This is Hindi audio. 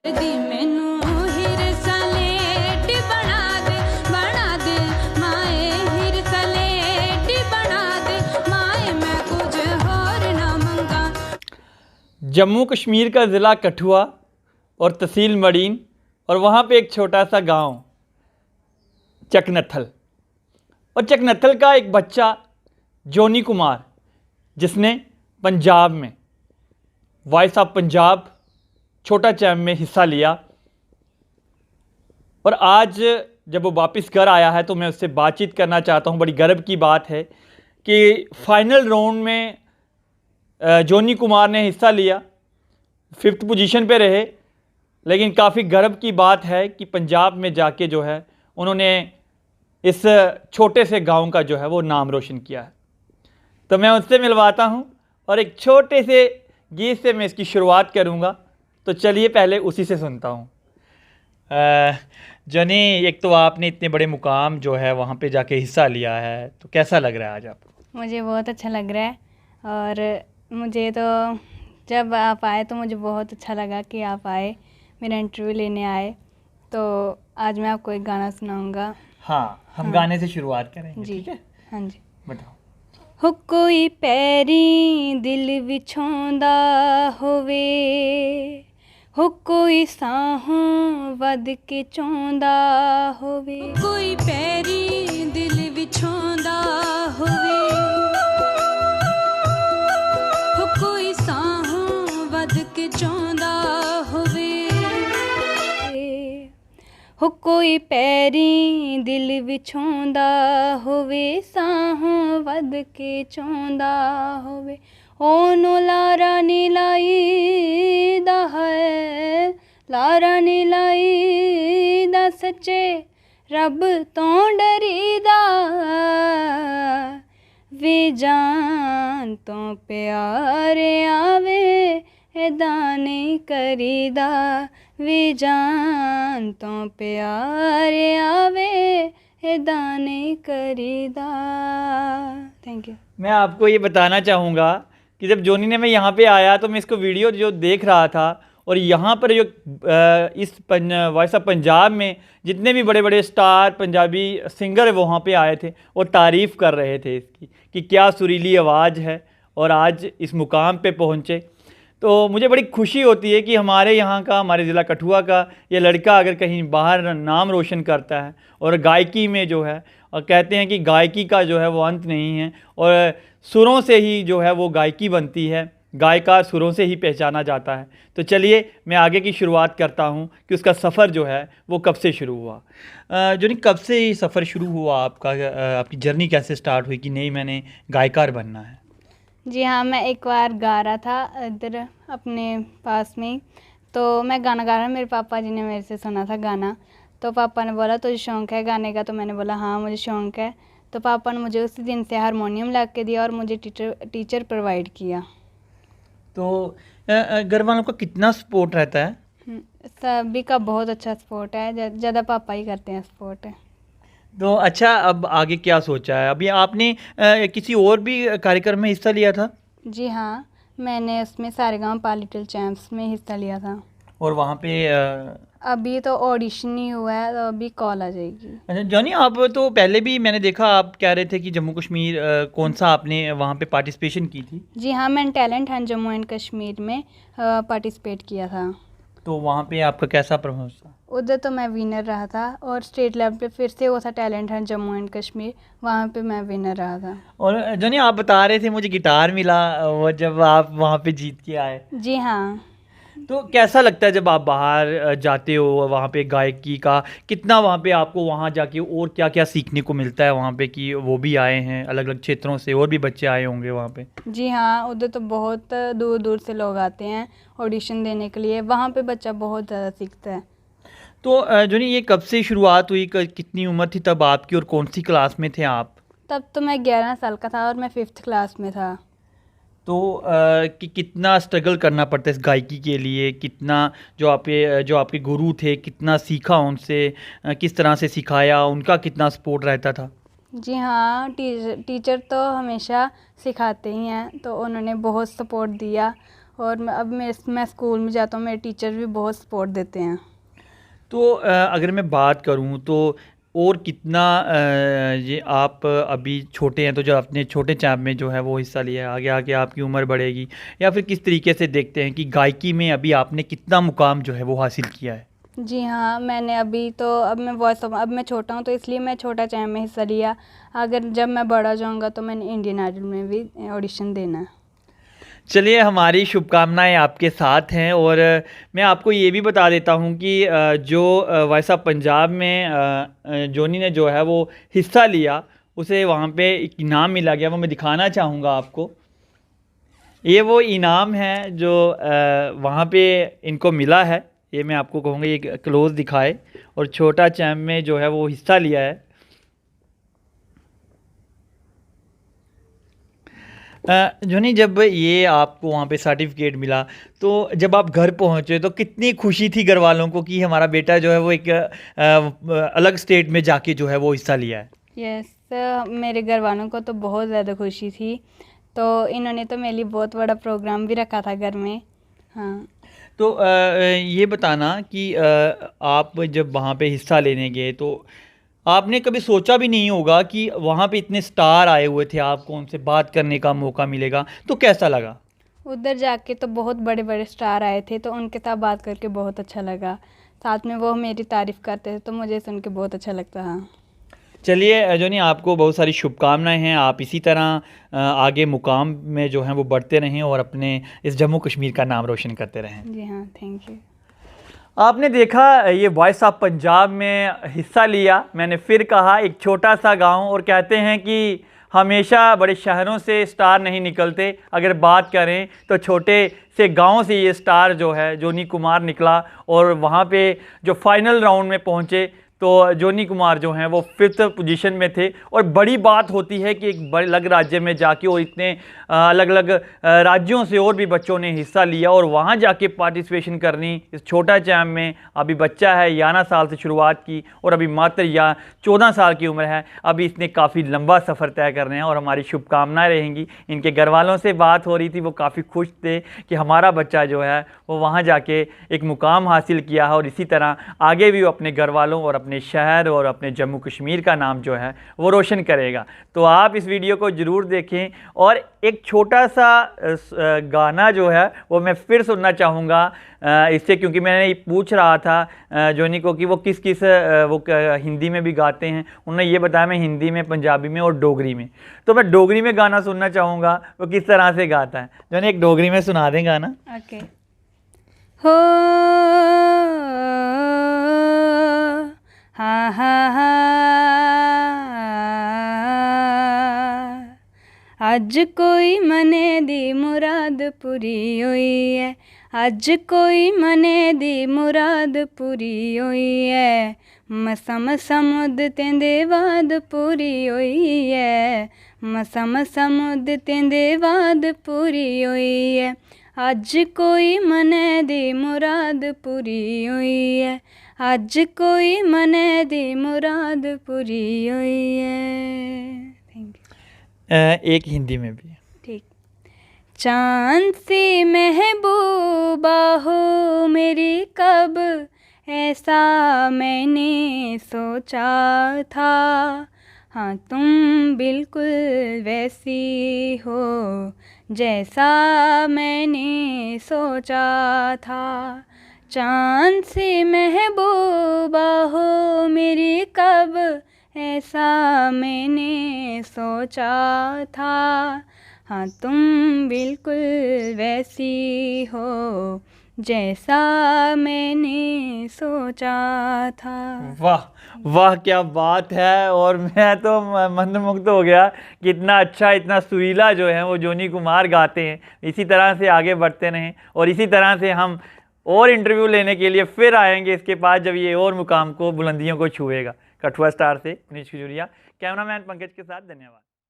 दी मैनू हीर सलेट बना दे माए हीर सलेट बना दे माए मैं कुछ होर ना मंगा। जम्मू कश्मीर का ज़िला कठुआ और तहसील मडीन और वहाँ पे एक छोटा सा गांव चकनथल, और चकनथल का एक बच्चा जोनी कुमार जिसने पंजाब में वॉइस ऑफ पंजाब छोटा चैम्प में हिस्सा लिया, और आज जब वो वापस घर आया है तो मैं उससे बातचीत करना चाहता हूँ। बड़ी गर्व की बात है कि फाइनल राउंड में जोनी कुमार ने हिस्सा लिया, 5th पोजीशन पे रहे, लेकिन काफ़ी गर्व की बात है कि पंजाब में जाके जो है उन्होंने इस छोटे से गांव का जो है वो नाम रोशन किया है। तो मैं उससे मिलवाता हूं और एक छोटे से गीत से मैं इसकी शुरुआत करूंगा। तो चलिए पहले उसी से सुनता हूं। जनी, एक तो आपने इतने बड़े मुकाम जो है वहाँ पे जाके हिस्सा लिया है, तो कैसा लग रहा है आज आपको? मुझे बहुत अच्छा लग रहा है, और मुझे तो जब आप आए तो मुझे बहुत अच्छा लगा कि आप आए, मेरा इंटरव्यू लेने आए। तो आज मैं आपको एक गाना सुनाऊंगा। हाँ, हम गाने से शुरुआत करेंगे। जी, ठीक है, हाँ जी। बताओ। हो कोई पैरी दिल विछोंदा होवे, हो कोई साहों वध के चोंदा होवे, कोई पैरी दिल विछोंदा होवे, हो कोई साहों वध के चोंदा होवे, हो कोई पैरी दिल विछोंदा होवे, साहों वध के चोंदा होवे, ओनो लारा नी लाई दा है, लारा नी लाई दा सच्चे रब तो डरीदा, वे जान तो प्यारे आवे एदा नहीं करीदा, वे जान तो प्यारे आवे एदा नहीं करीदा। Thank you. मैं आपको ये बताना चाहूँगा कि जब जोनी ने मैं यहाँ पे आया तो मैं इसको वीडियो जो देख रहा था, और यहाँ पर जो इस वॉइस ऑफ पंजाब में जितने भी बड़े बड़े स्टार पंजाबी सिंगर वहाँ पे आए थे वो तारीफ़ कर रहे थे इसकी कि क्या सुरीली आवाज़ है, और आज इस मुकाम पे पहुँचे। तो मुझे बड़ी खुशी होती है कि हमारे यहाँ का, हमारे ज़िला कठुआ का ये लड़का अगर कहीं बाहर नाम रोशन करता है और गायकी में जो है, और कहते हैं कि गायकी का जो है वो अंत नहीं है, और सुरों से ही जो है वो गायकी बनती है, गायकार सुरों से ही पहचाना जाता है। तो चलिए मैं आगे की शुरुआत करता हूँ कि उसका सफ़र जो है वो कब से शुरू हुआ। जो नहीं, कब से ये सफ़र शुरू हुआ आपका, आपकी जर्नी कैसे स्टार्ट हुई कि नहीं मैंने गायकार बनना है? जी हाँ, मैं एक बार गा रहा था इधर अपने पास में ही, तो मैं गाना गा रहा, मेरे पापा जी ने मेरे से सुना था गाना, तो पापा ने बोला तुझे शौक़ है गाने का? तो मैंने बोला हाँ मुझे शौक़ है। तो पापा ने मुझे उसी दिन से हारमोनियम ला के दिया और मुझे टीचर प्रोवाइड किया। तो घर वालों का कितना सपोर्ट रहता है? सभी का बहुत अच्छा सपोर्ट है, ज़्यादा पापा ही करते हैं सपोर्ट। तो अच्छा, अब आगे क्या सोचा है? अभी आपने किसी और भी कार्यक्रम में हिस्सा लिया था? जी हाँ, मैंने उसमें सारेगामा लिटिल चैम्प्स में हिस्सा लिया था। और वहाँ पे अभी तो ऑडिशन ही हुआ है, तो अभी कॉल आ जाएगी। अच्छा जॉनी, आप तो पहले भी मैंने देखा आप कह रहे थे कि जम्मू कश्मीर कौन सा आपने वहाँ पे पार्टिसिपेशन की थी? जी हाँ, मैंने talent Hunt Jammu and Kashmir में पार्टिसिपेट किया था। तो वहाँ पे आपका कैसा परफॉर्मेंस था? उधर तो मैं विनर रहा था, और स्टेट लेवल पे फिर से हुआ था talent Hunt Jammu and Kashmir, वहाँ पे मैं विनर रहा था। और जॉनी, आप बता रहे थे मुझे गिटार मिला वो जब आप वहाँ पे जीत के आए। जी हाँ। तो कैसा लगता है जब आप बाहर जाते हो, वहाँ पे गायकी का कितना वहाँ पे आपको वहाँ जाके और क्या क्या सीखने को मिलता है वहाँ पे, कि वो भी आए हैं अलग अलग क्षेत्रों से, और भी बच्चे आए होंगे वहाँ पे? जी हाँ, उधर तो बहुत दूर दूर से लोग आते हैं ऑडिशन देने के लिए, वहाँ पे बच्चा बहुत ज़्यादा सीखता है। तो जॉनी, ये कब से शुरुआत हुई, कितनी उम्र थी तब आपकी, और कौन सी क्लास में थे आप? तब तो मैं 11 साल का था और मैं 5th क्लास में था। तो कि कितना स्ट्रगल करना पड़ता है इस गायकी के लिए, कितना जो आपके गुरु थे कितना सीखा उनसे, किस तरह से सिखाया, उनका कितना सपोर्ट रहता था? जी हाँ, टीचर तो हमेशा सिखाते ही हैं, तो उन्होंने बहुत सपोर्ट दिया और अब मैं स्कूल में जाता हूँ, मेरे टीचर भी बहुत सपोर्ट देते हैं। तो अगर मैं बात करूं तो और कितना ये आप अभी छोटे हैं, तो जो आपने छोटे चैंप में जो है वो हिस्सा लिया है, आगे आगे आपकी उम्र बढ़ेगी, या फिर किस तरीके से देखते हैं कि गायकी में अभी आपने कितना मुकाम जो है वो हासिल किया है? जी हाँ, मैंने अभी तो अब मैं छोटा हूँ तो इसलिए मैं छोटा चैम्प में हिस्सा लिया। अगर जब मैं बड़ा हो जाऊँगा तो मैंने इंडियन आइडल में भी ऑडिशन देना है। चलिए, हमारी शुभकामनाएं आपके साथ हैं। और मैं आपको ये भी बता देता हूं कि जो वॉइस ऑफ पंजाब में जोनी ने जो है वो हिस्सा लिया, उसे वहां पे एक इनाम मिला गया, वो मैं दिखाना चाहूँगा आपको। ये वो इनाम है जो वहाँ पे इनको मिला है। ये मैं आपको कहूँगा ये क्लोज दिखाए, और छोटा चैम्प में जो है वो हिस्सा लिया है। जोनी, जब ये आपको वहाँ पे सर्टिफिकेट मिला, तो जब आप घर पहुँचे तो कितनी खुशी थी घर वालों को कि हमारा बेटा जो है वो एक अलग स्टेट में जाके जो है वो हिस्सा लिया है? यस, मेरे घर वालों को तो बहुत ज़्यादा खुशी थी। तो इन्होंने तो मेरे लिए बहुत बड़ा प्रोग्राम भी रखा था घर में। हाँ। तो ये बताना कि आप जब वहाँ पे हिस्सा लेने गए तो आपने कभी सोचा भी नहीं होगा कि वहाँ पे इतने स्टार आए हुए थे, आपको उनसे बात करने का मौका मिलेगा, तो कैसा लगा? उधर जाके तो बहुत बड़े बड़े स्टार आए थे, तो उनके साथ बात करके बहुत अच्छा लगा। साथ में वो मेरी तारीफ़ करते थे तो मुझे सुन के बहुत अच्छा लगता। हाँ। चलिए जोनी, आपको बहुत सारी शुभकामनाएं हैं। आप इसी तरह आगे मुकाम में जो हैं वो बढ़ते रहें और अपने इस जम्मू कश्मीर का नाम रोशन करते रहें। जी हाँ, थैंक यू। आपने देखा ये वॉइस ऑफ पंजाब में हिस्सा लिया। मैंने फिर कहा, एक छोटा सा गांव, और कहते हैं कि हमेशा बड़े शहरों से स्टार नहीं निकलते। अगर बात करें तो छोटे से गांव से ये स्टार जो है जोनी कुमार निकला, और वहाँ पे जो फाइनल राउंड में पहुँचे तो जोनी कुमार जो हैं वो 5th पोजीशन में थे। और बड़ी बात होती है कि एक बड़े अलग राज्य में जाके, और इतने अलग अलग राज्यों से और भी बच्चों ने हिस्सा लिया, और वहाँ जाके पार्टिसिपेशन करनी। इस छोटा चैम्प में अभी बच्चा है, 11 साल से शुरुआत की, और अभी मात्र 14 साल की उम्र है। अभी इसने काफ़ी लंबा सफ़र तय करना है, और हमारी शुभकामनाएँ रहेंगी। इनके घर वालों से बात हो रही थी, वो काफ़ी खुश थे कि हमारा बच्चा जो है वो वहाँ जाके एक मुकाम हासिल किया है, और इसी तरह आगे भी वो अपने घर वालों और अपने शहर और अपने जम्मू कश्मीर का नाम जो है वो रोशन करेगा। तो आप इस वीडियो को ज़रूर देखें। और एक छोटा सा गाना जो है वो मैं फिर सुनना चाहूँगा इससे, क्योंकि मैंने पूछ रहा था जोनी को कि वो किस किस वो हिंदी में भी गाते हैं। उन्होंने ये बताया मैं हिंदी में, पंजाबी में और डोगरी में। तो मैं डोगरी में गाना सुनना चाहूँगा वो किस तरह से गाता है। जोनी, एक डोगरी में सुना दें गाना? ओके। हो हाँ हाँ हाँ, अज कोई मने दी मुराद पूरी होई है, अज कोई मने दी मुराद पूरी होई है, मसा मसा मुद तेंदे बाद पूरी होई है, मसा मसा मुद तेंदे बाद पूरी होई है, अज कोई मने दी मुराद पूरी होई है, अज कोई मने दी मुराद पूरी हुई है। Thank you. एक हिंदी में भी। ठीक। चांद सी महबूबा हो मेरी, कब ऐसा मैंने सोचा था, हाँ तुम बिल्कुल वैसी हो जैसा मैंने सोचा था, चांद सी महबूबा हो मेरी, कब ऐसा मैंने सोचा था, हाँ तुम बिल्कुल वैसी हो जैसा मैंने सोचा था। वाह वाह, क्या बात है। और मैं तो मंत्रमुग्ध हो गया कि इतना अच्छा, इतना सुरीला जो है वो जोनी कुमार गाते हैं। इसी तरह से आगे बढ़ते रहें, और इसी तरह से हम और इंटरव्यू लेने के लिए फिर आएंगे इसके पास, जब ये और मुकाम को, बुलंदियों को छुएगा। कठुआ स्टार से मनीष खजूरिया, कैमरामैन पंकज के साथ, धन्यवाद।